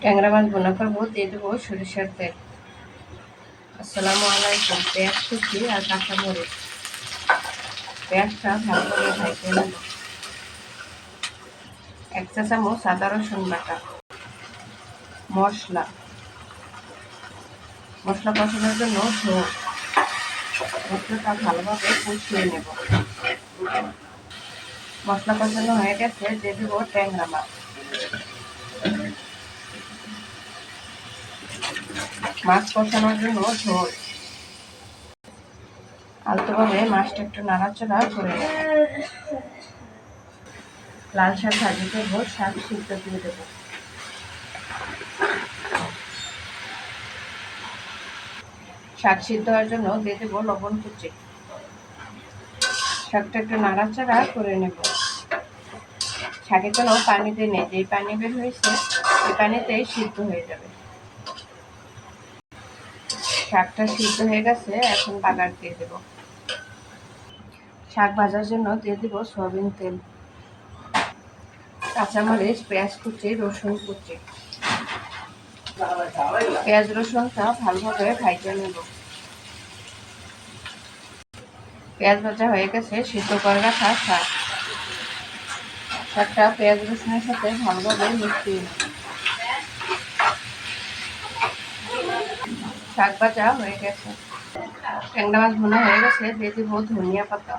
ট্যাংরা মাছ ভুনা করবো, দিয়ে দেবো সরিষার তেল। আসসালামু আলাইকুম। পেঁয়াজ কুচি আর কাঁচামরিচ, পেঁয়াজটা ভালো করে ভেজে নেব। 1 চা চামচ আদা রসুন বাটা। মশলা কষানোর জন্য ঝোল, মশলাটা ভালোভাবে কষিয়ে নেব। মশলা কষানো হয়ে গেছে, দিয়ে দেবো ট্যাংরা মাছ। মাছ কষানোর জন্য ঝোল, আলতোভাবে মাছটা একটু নাড়াচাড়া করে নেব। লাল শাক ভাজি করবো, শাক সিদ্ধ দিয়ে দেবো। শাক সিদ্ধ হওয়ার জন্য দিয়ে দেবো লবণ কুচি। শাকটা একটু নাড়াচাড়া করে নেব। শাকে কোনো পানি দিয়ে নেই, যে পানি বের হয়েছে এই পানিতেই সিদ্ধ হয়ে যাবে। শাকটা সিদ্ধ হয়ে গেছে, এখন বাগার দিয়ে দেব। শাক ভাজার জন্য দিয়ে দেবো সয়াবিন তেল, কাঁচামরিচ, পেঁয়াজ কুচি, রসুন কুচি। পেঁয়াজ রসুনটা ভালোভাবে ভাজা নেব। পেঁয়াজ ভাজা হয়ে গেছে, সিদ্ধ করে রাখা শাকটা পেঁয়াজ রসুনের সাথে ভালোভাবে মিশিয়ে নেব। শাক ভাজা হয়ে গেছে, ট্যাংরা মাছ ভুনা হয়ে গেছে, দিয়ে দেবো ধনিয়া পাতা।